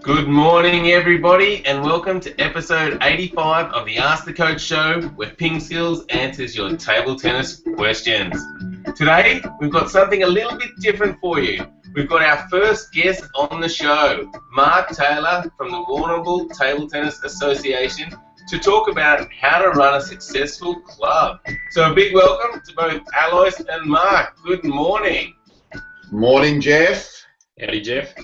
Good morning, everybody, and welcome to episode 85 of the Ask the Coach show, where PingSkills answers your table tennis questions. Today, we've got something a little bit different for you. We've got our first guest on the show, Mark Taylor from the Warrnambool Table Tennis Association, to talk about how to run a successful club. So a big welcome to both Alois and Mark. Good morning. Morning, Jeff. Howdy, Jeff.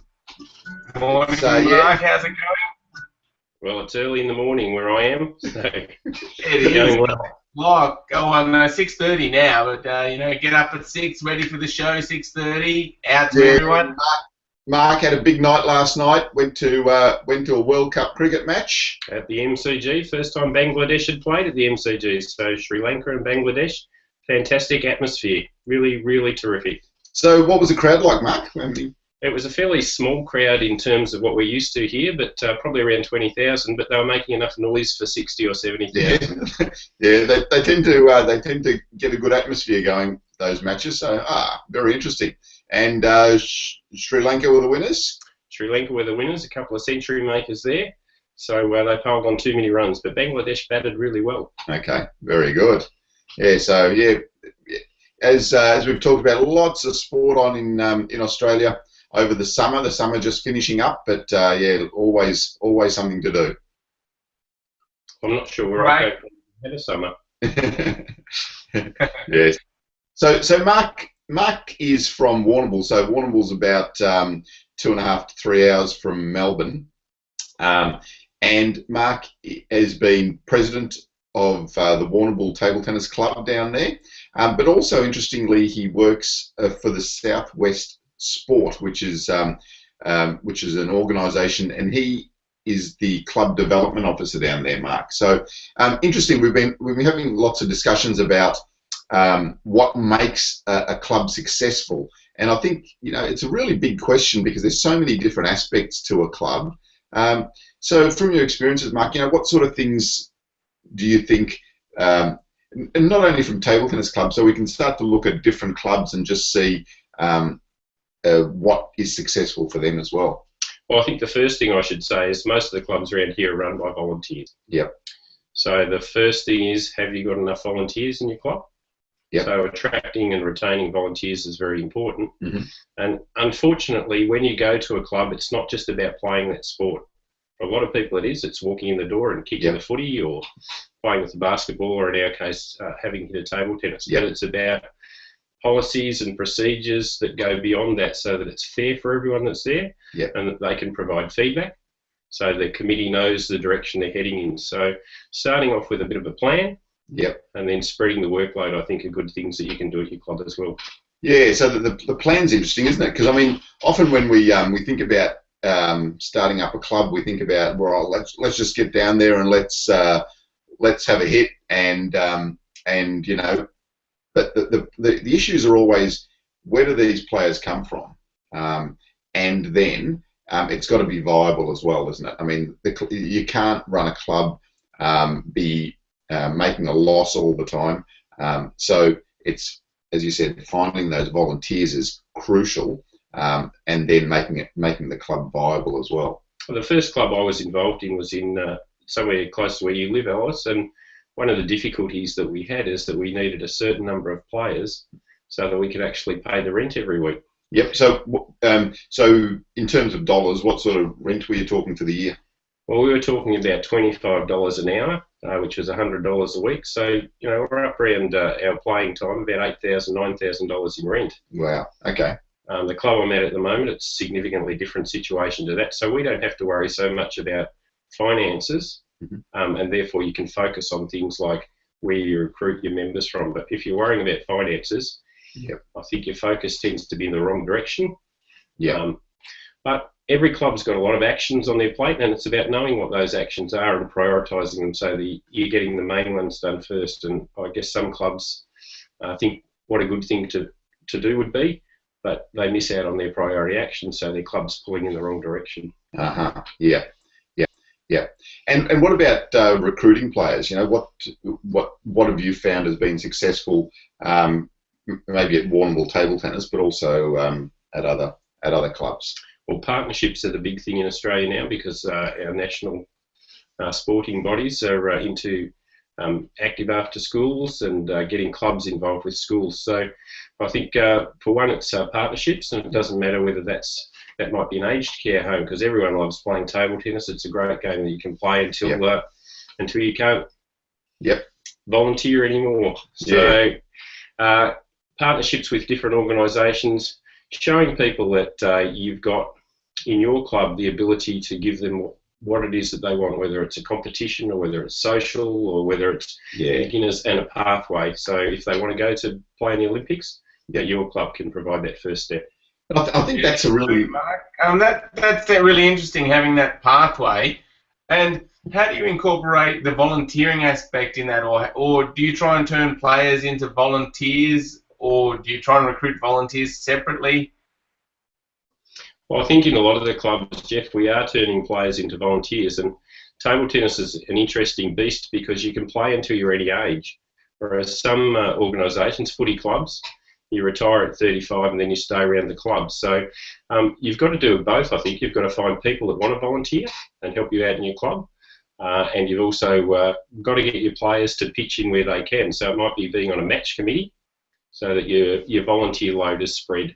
Morning, So, Mark. yeah. How's it going? Well, it's early in the morning where I am, so It it's going well. Well, go on 6:30 now, but get up at 6, ready for the show. 6:30, out to everyone. Mark had a big night last night. Went to a World Cup cricket match At the MCG, first time Bangladesh had played at the MCG, so Sri Lanka and Bangladesh. Fantastic atmosphere, really, really terrific. So, what was the crowd like, Mark? It was a fairly small crowd in terms of what we're used to here, but probably around 20,000. But they were making enough noise for 60 or 70,000. Yeah, they tend to get a good atmosphere going, those matches. So, very interesting. And Sri Lanka were the winners. Sri Lanka were the winners, a couple of century makers there. So they piled on too many runs, but Bangladesh batted really well. Okay, very good. Yeah, so yeah, as we've talked about, lots of sport on in Australia over the summer. The summer just finishing up, but yeah, always something to do. I'm not sure where I go ahead of summer. Yes. So Mark is from Warrnambool. So Warrnambool's about 2.5 to 3 hours from Melbourne. And Mark has been president of the Warrnambool Table Tennis Club down there. But also, interestingly, he works for the Southwest Sport, which is an organisation, and he is the club development officer down there, Mark. So interesting. We've been having lots of discussions about what makes a club successful, and I think it's a really big question because there's so many different aspects to a club. So from your experiences, Mark, what sort of things do you think? And not only from table tennis clubs, so we can start to look at different clubs and just see what is successful for them as well. Well, I think the first thing I should say is most of the clubs around here are run by volunteers. Yep. So the first thing is, have you got enough volunteers in your club? Yep. So attracting and retaining volunteers is very important. Mm-hmm. And unfortunately, when you go to a club, it's not just about playing that sport. For a lot of people, it's walking in the door and kicking the footy or playing with the basketball, or in our case, having hit a table tennis. Yep. But it's about policies and procedures that go beyond that so that it's fair for everyone that's there. Yep. And that they can provide feedback so the committee knows the direction they're heading in. So starting off with a bit of a plan. Yep. And then spreading the workload, I think, are good things that you can do at your club as well. Yeah, so the plan's interesting, isn't it? Because, I mean, often when we think about starting up a club, we think about, well, let's just get down there and let's have a hit, and but the issues are always, where do these players come from? And then it's got to be viable as well, isn't it? I mean, you can't run a club be making a loss all the time. So it's, as you said, finding those volunteers is crucial, and then making the club viable as well. Well, the first club I was involved in was in somewhere close to where you live, Alice, and one of the difficulties that we had is that we needed a certain number of players so that we could actually pay the rent every week. Yep. So in terms of dollars, what sort of rent were you talking for the year? Well, we were talking about $25 an hour, which was $100 a week. So, we're up around our playing time, about $8,000, $9,000 in rent. Wow. Okay. The club I'm at the moment, it's a significantly different situation to that. So we don't have to worry so much about finances, and therefore you can focus on things like where you recruit your members from. But if you're worrying about finances, I think your focus tends to be in the wrong direction. Yeah. But every club's got a lot of actions on their plate, and it's about knowing what those actions are and prioritising them so that you're getting the main ones done first. And I guess some clubs think what a good thing to do would be, but they miss out on their priority actions, so their club's pulling in the wrong direction. Yeah. And what about recruiting players? What have you found has been successful, maybe at Warrnambool Table Tennis, but also at other clubs? well, partnerships are the big thing in Australia now, because our national sporting bodies are into active after schools and getting clubs involved with schools. So I think for one, it's partnerships, and it doesn't matter whether that might be an aged care home, because everyone loves playing table tennis. It's a great game that you can play until you can't volunteer anymore. So partnerships with different organisations, showing people that you've got in your club the ability to give them what it is that they want, whether it's a competition or whether it's social or whether it's beginners, and a pathway. So if they want to go to play in the Olympics, your club can provide that first step. I think that's a really that's really interesting, having that pathway. And how do you incorporate the volunteering aspect in that, or do you try and turn players into volunteers, or do you try and recruit volunteers separately? Well, I think in a lot of the clubs, Jeff, we are turning players into volunteers, and table tennis is an interesting beast because you can play until you're any age, whereas some organisations, footy clubs, you retire at 35 and then you stay around the club. So you've got to do both, I think. You've got to find people that want to volunteer and help you out in your club, and you've also got to get your players to pitch in where they can. So it might be being on a match committee so that your volunteer load is spread.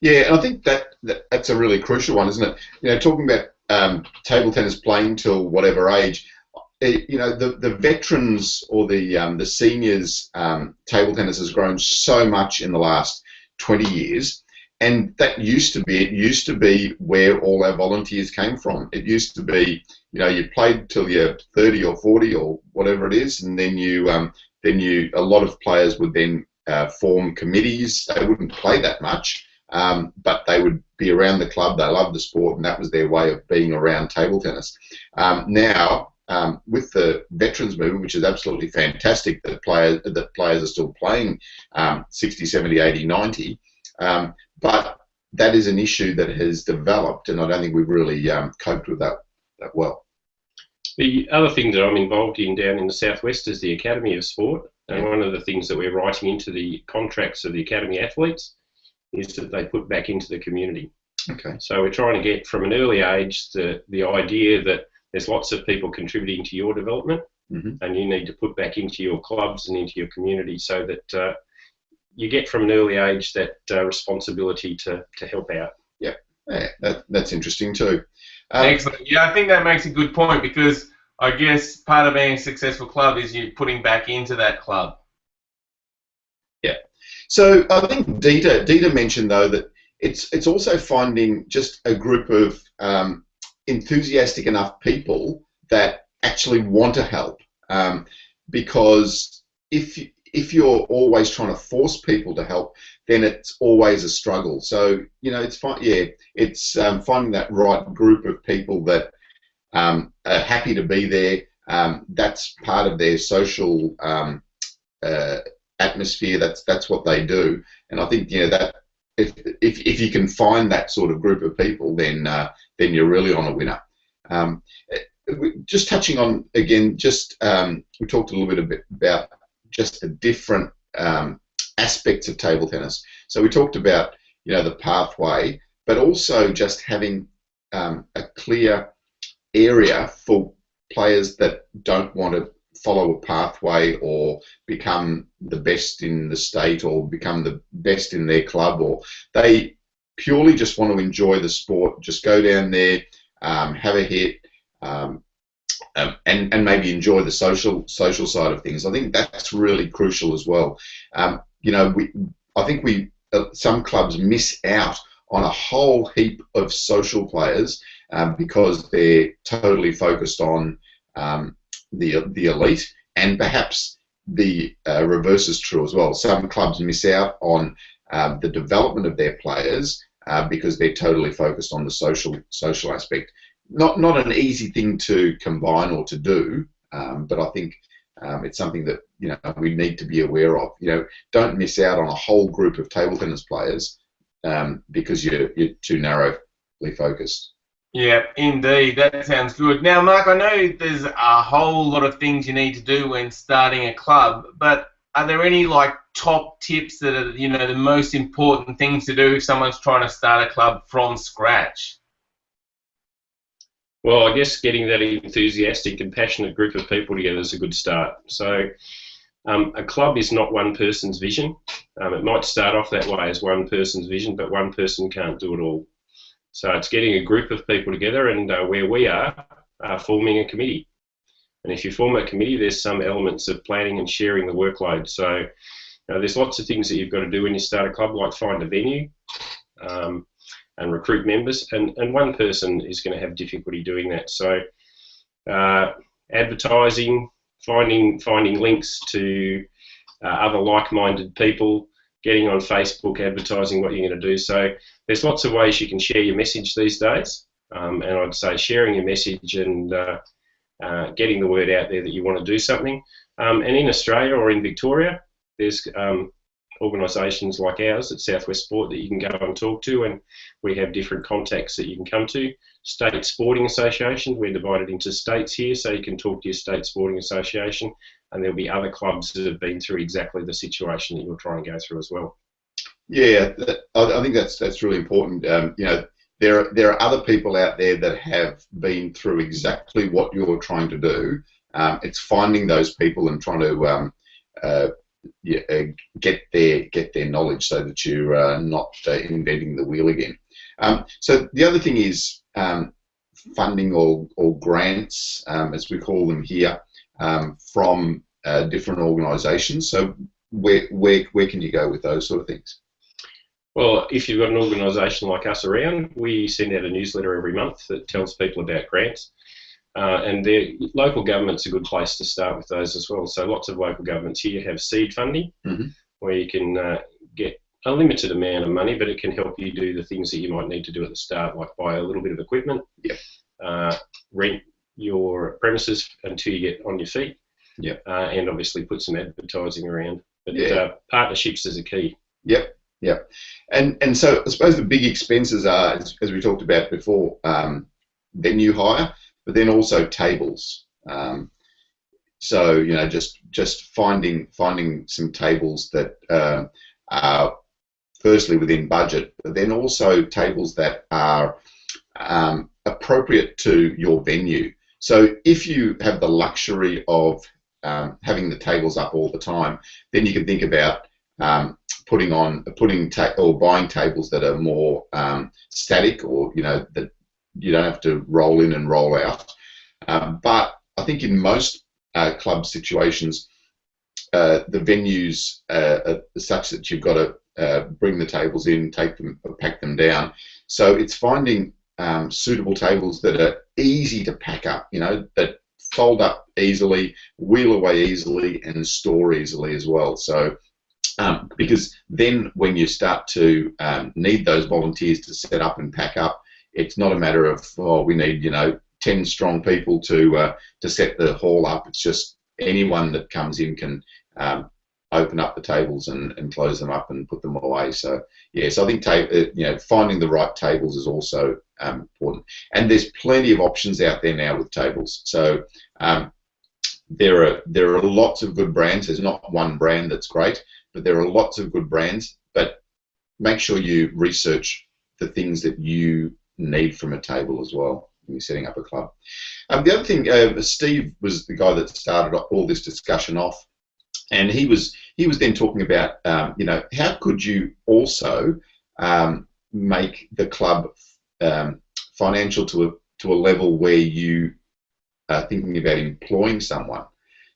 Yeah, and I think that's a really crucial one, isn't it? You know, talking about table tennis playing till whatever age, you know, the veterans or the seniors table tennis has grown so much in the last 20 years, and that used to be where all our volunteers came from. It used to be, you know, you played till you're 30 or 40 or whatever it is, and then a lot of players would then form committees. They wouldn't play that much. But they would be around the club. They loved the sport, and that was their way of being around table tennis. Now, with the veterans movement, which is absolutely fantastic, that players are still playing 60, 70, 80, 90, but that is an issue that has developed, and I don't think we've really coped with that well. The other thing that I'm involved in down in the southwest is the Academy of Sport, and one of the things that we're writing into the contracts of the Academy athletes is that they put back into the community. Okay. So we're trying to get from an early age the idea that there's lots of people contributing to your development, and you need to put back into your clubs and into your community, so that you get from an early age that responsibility to help out. Yeah, that's interesting too. Excellent. Yeah, I think that makes a good point, because I guess part of being a successful club is you putting back into that club. Yeah. So I think Dita mentioned though that it's also finding just a group of enthusiastic enough people that actually want to help, because if you're always trying to force people to help, then it's always a struggle. So you know, it's finding that right group of people that are happy to be there. That's part of their social atmosphere. That's what they do, and I think, you know, that if you can find that sort of group of people, then you're really on a winner. Just touching on again, we talked a little bit about just the different aspects of table tennis. So we talked about, you know, the pathway, but also just having a clear area for players that don't want to follow a pathway or become the best in the state or become the best in their club, or they purely just want to enjoy the sport, just go down there, have a hit, and maybe enjoy the social side of things. I think that's really crucial as well. You know, I think some clubs miss out on a whole heap of social players because they're totally focused on the elite, and perhaps the reverse is true as well. Some clubs miss out on the development of their players because they're totally focused on the social aspect. Not an easy thing to combine or to do, but I think it's something that, you know, we need to be aware of. You know, don't miss out on a whole group of table tennis players because you're too narrowly focused. Yeah, indeed. That sounds good. Now, Mark, I know there's a whole lot of things you need to do when starting a club, but are there any like top tips that are, you know, the most important things to do if someone's trying to start a club from scratch? Well, I guess getting that enthusiastic and passionate group of people together is a good start. So a club is not one person's vision. It might start off that way as one person's vision, but one person can't do it all. So it's getting a group of people together, and where we are forming a committee. And if you form a committee, there's some elements of planning and sharing the workload. So there's lots of things that you've got to do when you start a club, like find a venue and recruit members. And one person is going to have difficulty doing that. So advertising, finding links to other like-minded people, getting on Facebook, advertising what you're going to do. So there's lots of ways you can share your message these days. And I'd say sharing your message and getting the word out there that you want to do something. And in Australia or in Victoria, there's organisations like ours at Southwest Sport that you can go and talk to, and we have different contacts that you can come to. State sporting associations, we're divided into states here, so you can talk to your state sporting association, and there'll be other clubs that have been through exactly the situation that you're trying to go through as well. Yeah, I think that's really important. You know, there are other people out there that have been through exactly what you're trying to do. It's finding those people and trying to get their knowledge so that you're not inventing the wheel again. So the other thing is funding or grants, as we call them here, from different organisations. So where can you go with those sort of things? Well, if you've got an organisation like us around, we send out a newsletter every month that tells people about grants. And local government's a good place to start with those as well. So lots of local governments here have seed funding, where you can get a limited amount of money, but it can help you do the things that you might need to do at the start, like buy a little bit of equipment, rent your premises until you get on your feet, and obviously put some advertising around. But partnerships is a key. Yep. And so I suppose the big expenses are, as we talked about before, venue hire, but then also tables. So you know, just finding some tables that are firstly within budget, but then also tables that are appropriate to your venue. So if you have the luxury of having the tables up all the time, then you can think about buying tables that are more static, or you know, that you don't have to roll in and roll out. But I think in most club situations, the venues are such that you've got to bring the tables in, pack them down. So it's finding suitable tables that are easy to pack up, you know, that fold up easily, wheel away easily, and store easily as well. So because then when you start to need those volunteers to set up and pack up, it's not a matter of, oh, we need, you know, 10 strong people to set the hall up. It's just anyone that comes in can open up the tables and close them up and put them away. So yes, I think you know, finding the right tables is also important. And there's plenty of options out there now with tables. So there are lots of good brands. There's not one brand that's great, but there are lots of good brands. But make sure you research the things that you need from a table as well when you're setting up a club. The other thing, Steve was the guy that started all this discussion off, and he was then talking about you know, how could you also make the club financial to a level where you are thinking about employing someone.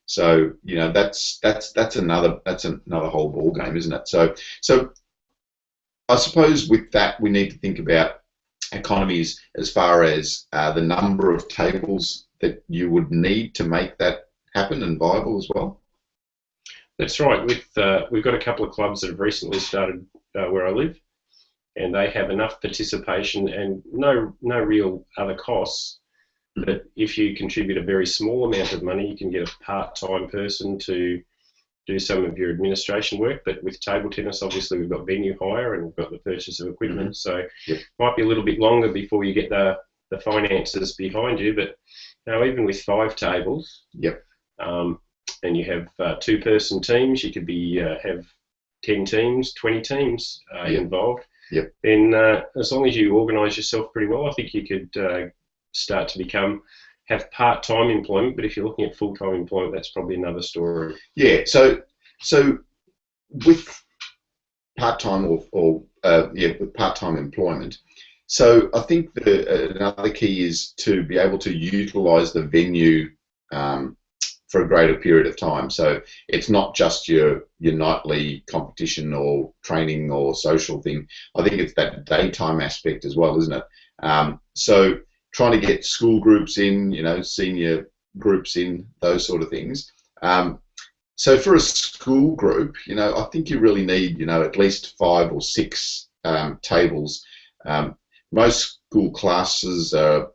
So you know, that's another whole ball game, isn't it? So I suppose with that we need to think about economies as far as the number of tables that you would need to make that happen and viable as well. That's right. We've got a couple of clubs that have recently started where I live, and they have enough participation and no real other costs. But if you contribute a very small amount of money, you can get a part-time person to do some of your administration work. But with table tennis, obviously we've got venue hire and we've got the purchase of equipment, so it might be a little bit longer before you get the finances behind you. But you know, even with 5 tables, and you have two-person teams, you could be have 10 teams, 20 teams involved. Yep. Then as long as you organise yourself pretty well, I think you could start to have part-time employment. But if you're looking at full-time employment, that's probably another story. Yeah. So with part-time with part-time employment. So I think another key is to be able to utilise the venue for a greater period of time. So it's not just your nightly competition or training or social thing. I think it's that daytime aspect as well, isn't it? So trying to get school groups in, senior groups in, those sort of things. So for a school group, I think you really need, at least 5 or 6 tables. Most school classes are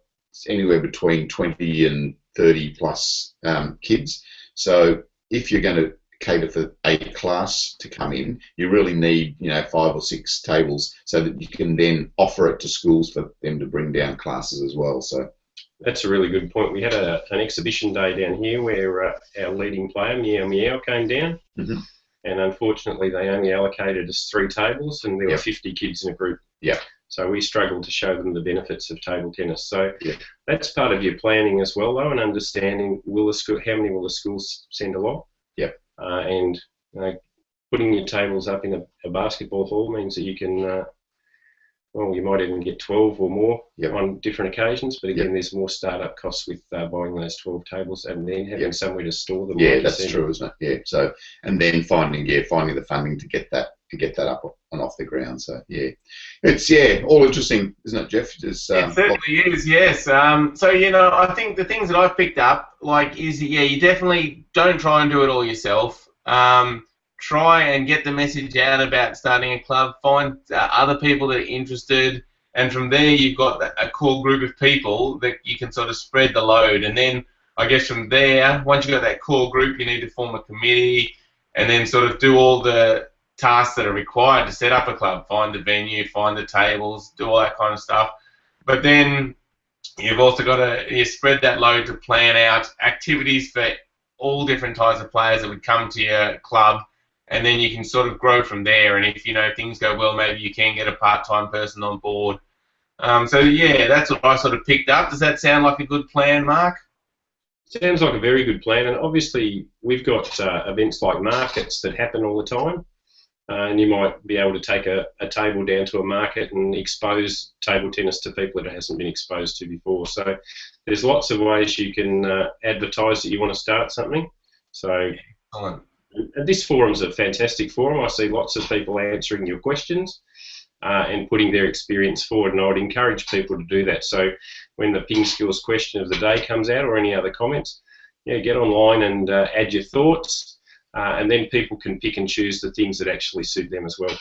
anywhere between 20 and 30 plus kids. So if you're going to cater for a class to come in, you really need 5 or 6 tables so that you can then offer it to schools for them to bring down classes as well. So that's a really good point. We had an exhibition day down here where our leading player, Meow Meow, came down, mm-hmm. and unfortunately they only allocated us 3 tables, and there were 50 kids in a group. Yeah. So we struggled to show them the benefits of table tennis. So that's part of your planning as well, though, and understanding how many will the schools send along. Yep. And putting your tables up in a basketball hall means that you can, you might even get 12 or more on different occasions. But again, there's more startup costs with buying those 12 tables and then having somewhere to store them. Yeah, that's true, isn't it? Yeah. So and then finding the funding to get that up and off the ground. So it's all interesting, isn't it, Jeff? It certainly is, yes. So I think the things that I've picked up is you definitely don't try and do it all yourself. Try and get the message out about starting a club. Find other people that are interested, and from there you've got a core group of people that you can sort of spread the load. And then I guess from there, once you've got that core group, you need to form a committee and then sort of do all the tasks that are required to set up a club. Find the venue, find the tables, do all that kind of stuff. But then you've also got to spread that load to plan out activities for all different types of players that would come to your club, and then you can sort of grow from there. And if things go well, maybe you can get a part-time person on board. That's what I sort of picked up. Does that sound like a good plan, Mark? Sounds like a very good plan, and obviously we've got events like markets that happen all the time. And you might be able to take a table down to a market and expose table tennis to people that it hasn't been exposed to before. So there's lots of ways you can advertise that you want to start something. So this forum's a fantastic forum. I see lots of people answering your questions and putting their experience forward, and I would encourage people to do that. So when the PingSkills question of the day comes out or any other comments, get online and add your thoughts. And then people can pick and choose the things that actually suit them as well.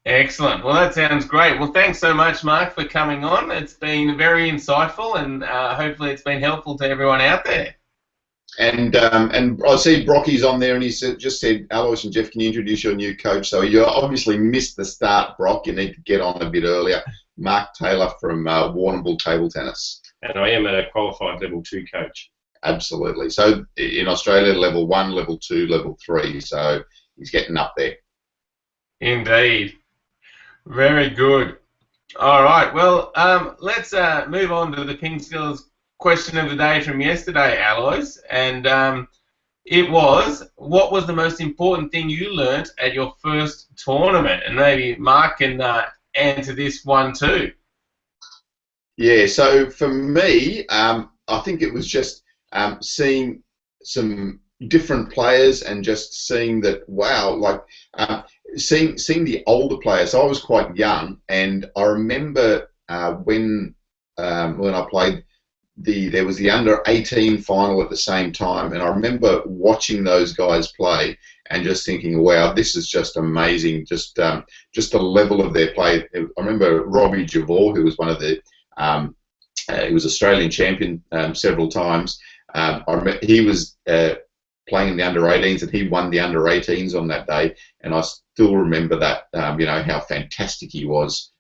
Excellent. Well, that sounds great. Well, thanks so much, Mark, for coming on. It's been very insightful, and hopefully it's been helpful to everyone out there. And I see Brocky's on there, and he just said, Alois and Jeff, can you introduce your new coach? So you obviously missed the start, Brock. You need to get on a bit earlier. Mark Taylor from Warrnambool Table Tennis. And I am a qualified level 2 coach. Absolutely. So in Australia, level 1, level 2, level 3. So he's getting up there. Indeed. Very good. All right. Well, let's move on to the PingSkills question of the day from yesterday, Alois. And it was, what was the most important thing you learnt at your first tournament? And maybe Mark can answer this one too. Yeah. So for me, I think it was just seeing some different players and just seeing that, wow, seeing the older players. So I was quite young, and I remember when I played, there was the under-18 final at the same time, and I remember watching those guys play and just thinking, wow, this is just amazing, just the level of their play. I remember Robbie Javor, who was one of the he was Australian champion several times. He was playing in the under-18s, and he won the under-18s on that day, and I still remember that, how fantastic he was,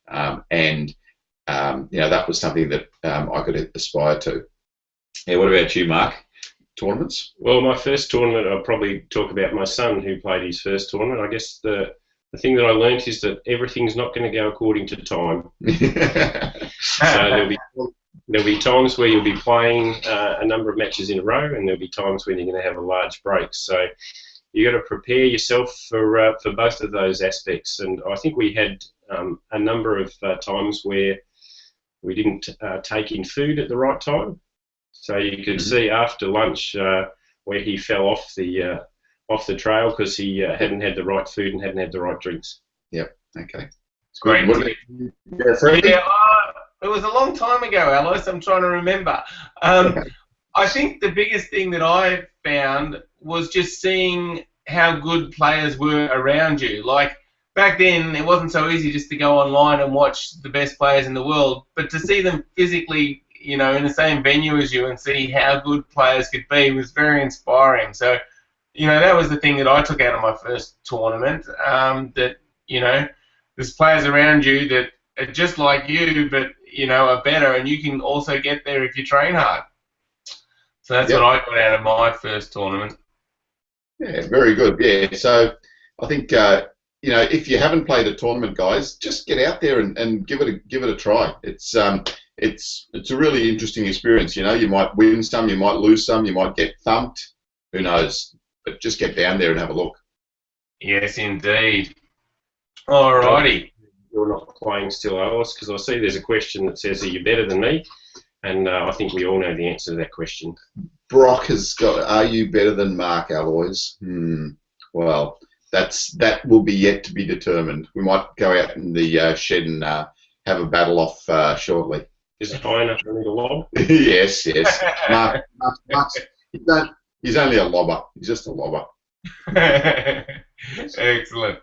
and that was something that I could aspire to. Yeah, what about you, Mark? tournaments? Well, my first tournament, I'll probably talk about my son who played his first tournament. I guess the thing that I learnt is that everything's not going to go according to time. So there'll be times where you'll be playing a number of matches in a row, and there'll be times when you're going to have a large break. So you got to prepare yourself for both of those aspects. And I think we had a number of times where we didn't take in food at the right time. So you could see after lunch where he fell off the trail because he hadn't had the right food and hadn't had the right drinks. Yep. Okay. It's great. Yeah, it was a long time ago, Alice. I'm trying to remember. I think the biggest thing that I found was just seeing how good players were around you. Like, back then, it wasn't so easy just to go online and watch the best players in the world, but to see them physically, in the same venue as you and see how good players could be was very inspiring. So, that was the thing that I took out of my first tournament, that, there's players around you that are just like you, but, are better, and you can also get there if you train hard. So that's what I got out of my first tournament. Yeah, very good. Yeah, so I think if you haven't played a tournament, guys, just get out there and give it a try. It's a really interesting experience. You might win some, you might lose some, you might get thumped. Who knows? But just get down there and have a look. Yes, indeed. Alrighty. You're not playing still, Alice, because I see there's a question that says, "Are you better than me?" And I think we all know the answer to that question. Brock has got, "Are you better than Mark Alloys?" Well, that will be yet to be determined. We might go out in the shed and have a battle off shortly. Is it high enough for me to lob? Yes. Mark's, he's only a lobber. He's just a lobber. Excellent.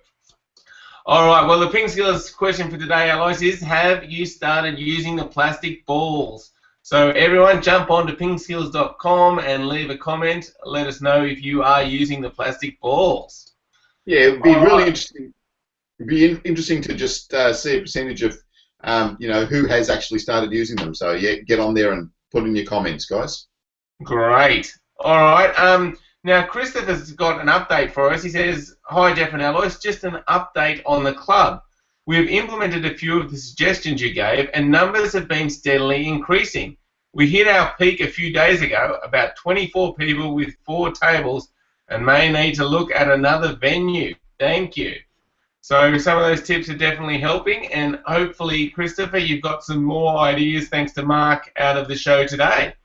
All right. Well, the PingSkills question for today, Alois, is: have you started using the plastic balls? So everyone, jump on to pingskills.com and leave a comment. Let us know if you are using the plastic balls. Yeah, it would be really interesting. It'd be interesting to just see a percentage of, who has actually started using them. So yeah, get on there and put in your comments, guys. Great. All right. Now, Christopher's got an update for us. He says, "Hi, Jeff and Alois, just an update on the club. We've implemented a few of the suggestions you gave, and numbers have been steadily increasing. We hit our peak a few days ago, about 24 people with 4 tables, and may need to look at another venue. Thank you." So some of those tips are definitely helping, and hopefully, Christopher, you've got some more ideas, thanks to Mark, out of the show today.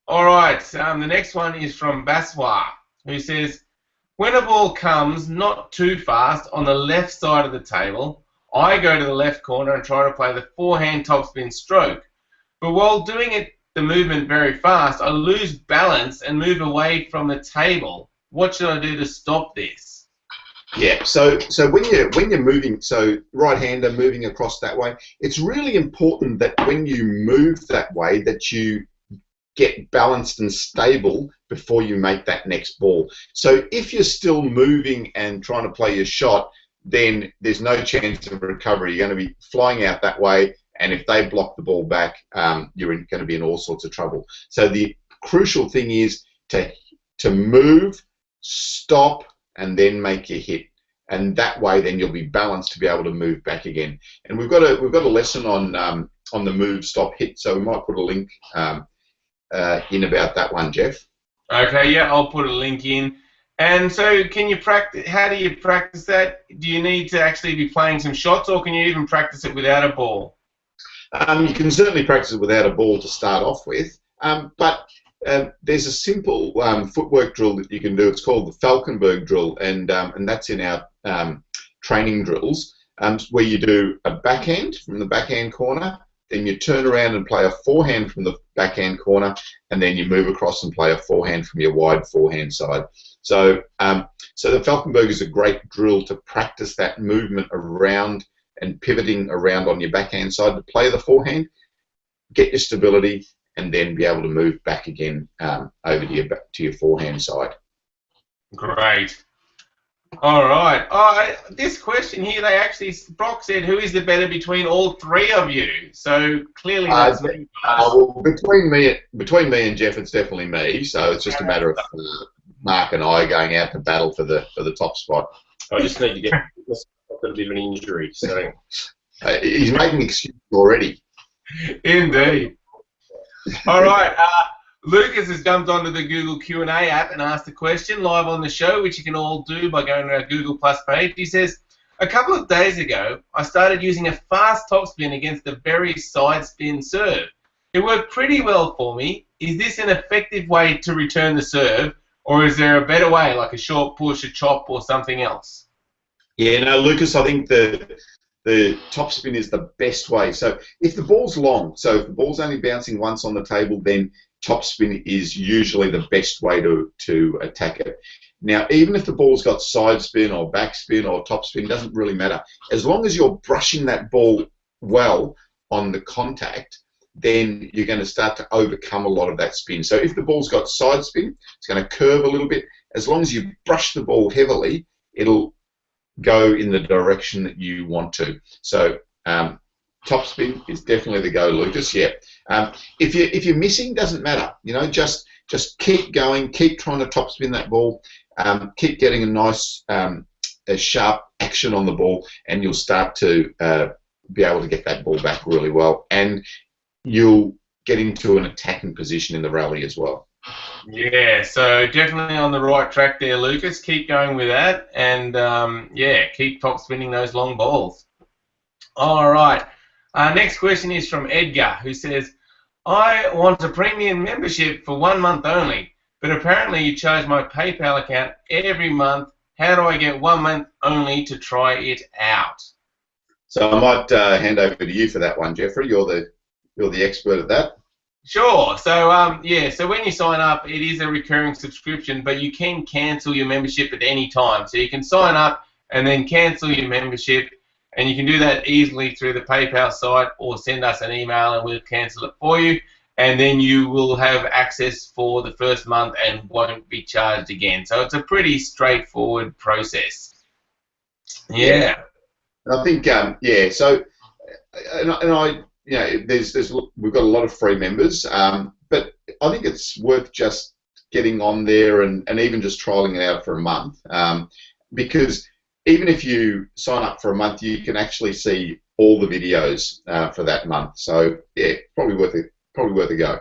All right, the next one is from Baswa, who says, "When a ball comes not too fast on the left side of the table, I go to the left corner and try to play the forehand topspin stroke. But while doing the movement very fast, I lose balance and move away from the table. What should I do to stop this?" Yeah, so when you're moving, so right-hander moving across that way, it's really important that when you move that way that you get balanced and stable before you make that next ball. So if you're still moving and trying to play your shot, then there's no chance of recovery. You're going to be flying out that way, and if they block the ball back, you're going to be in all sorts of trouble. So the crucial thing is to move, stop, and then make your hit. And that way, then you'll be balanced to be able to move back again. And we've got a lesson on the move, stop, hit. So we might put a link in about that one, Jeff. Okay, yeah, I'll put a link in. And so, can you practice? How do you practice that? Do you need to actually be playing some shots, or can you even practice it without a ball? You can certainly practice it without a ball to start off with, but there's a simple footwork drill that you can do. It's called the Falkenberg drill, and that's in our training drills, where you do a backhand from the backhand corner, then you turn around and play a forehand from the backhand corner, and then you move across and play a forehand from your wide forehand side. So, so the Falkenberg is a great drill to practice that movement around and pivoting around on your backhand side to play the forehand, get your stability, and then be able to move back again over to your forehand side. Great. All right. This question here, Brock said, who is the better between all three of you? So clearly that's me, guys. Well, between me and Jeff, it's definitely me. So it's just a matter of Mark and I going out to battle for the top spot. I just need to get I've got a bit of an injury, so He's making excuses already. Indeed. All right. Lucas has jumped onto the Google Q&A app and asked a question live on the show, which you can all do by going to our Google Plus page. He says, a couple of days ago, I started using a fast topspin against a very side spin serve. It worked pretty well for me. Is this an effective way to return the serve, or is there a better way, like a short push, a chop, or something else? Yeah, no, Lucas, I think the top spin is the best way. So if the ball's long, so if the ball's only bouncing once on the table, then top spin is usually the best way to attack it. Now, even if the ball's got side spin or back spin or top spin, doesn't really matter. As long as you're brushing that ball well on the contact, then you're going to start to overcome a lot of that spin. So if the ball's got side spin, it's going to curve a little bit. As long as you brush the ball heavily, it'll go in the direction that you want to. So top spin is definitely the go, Lucas. Yeah. If you're missing, doesn't matter. You know, just keep going, keep trying to top spin that ball, keep getting a nice, a sharp action on the ball, and you'll start to be able to get that ball back really well, and you'll get into an attacking position in the rally as well. Yeah, so definitely on the right track there, Lucas. Keep going with that, and yeah, keep top spinning those long balls. All right. Next question is from Edgar, who says, I want a premium membership for 1 month only, but apparently you charge my PayPal account every month. How do I get 1 month only to try it out? So I might hand over to you for that one, Jeffrey. You're the expert at that. Sure. So yeah. So when you sign up, it is a recurring subscription, but you can cancel your membership at any time. So you can sign up and then cancel your membership, and you can do that easily through the PayPal site, or send us an email and we'll cancel it for you. And then you will have access for the first month and won't be charged again. So it's a pretty straightforward process. Yeah. I think yeah. So and I. You know, we've got a lot of free members, but I think it's worth just getting on there and even just trialing it out for a month, because even if you sign up for a month, you can actually see all the videos for that month. So yeah, probably worth a go.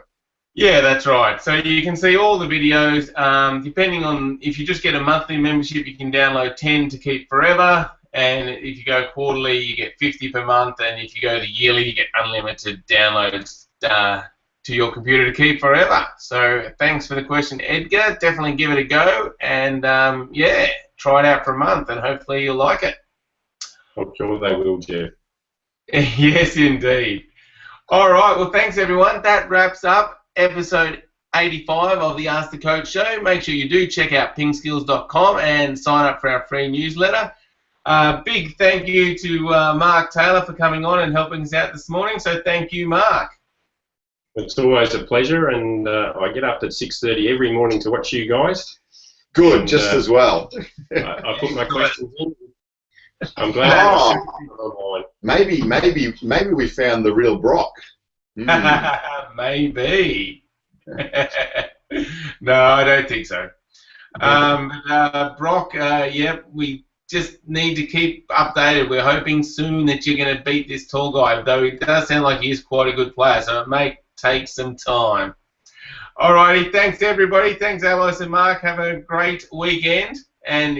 Yeah, that's right. So you can see all the videos. Depending on, if you just get a monthly membership, you can download 10 to keep forever. And if you go quarterly, you get 50 per month. And if you go to yearly, you get unlimited downloads to your computer to keep forever. So thanks for the question, Edgar. Definitely give it a go. And yeah, try it out for a month, and hopefully you'll like it. I'm sure they will, Jeff. Yes, indeed. All right. Well, thanks, everyone. That wraps up episode 85 of the Ask the Coach show. Make sure you do check out PingSkills.com and sign up for our free newsletter. Big thank you to Mark Taylor for coming on and helping us out this morning. So thank you, Mark. It's always a pleasure, and I get up at 6:30 every morning to watch you guys. Good, and, just as well. I put my questions in. I'm glad. Maybe we found the real Brock. Maybe. No, I don't think so. Brock, yep, we just need to keep updated. We're hoping soon that you're going to beat this tall guy, though it does sound like he is quite a good player, so it may take some time. Alrighty, thanks everybody. Thanks, Alois and Mark. Have a great weekend, and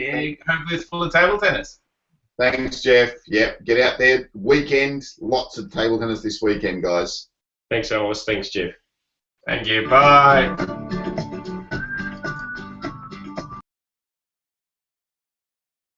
hopefully it's full of table tennis. Thanks, Jeff. Yep, get out there. Weekend, lots of table tennis this weekend, guys. Thanks, Alois. Thanks, Jeff. Thank you. Bye.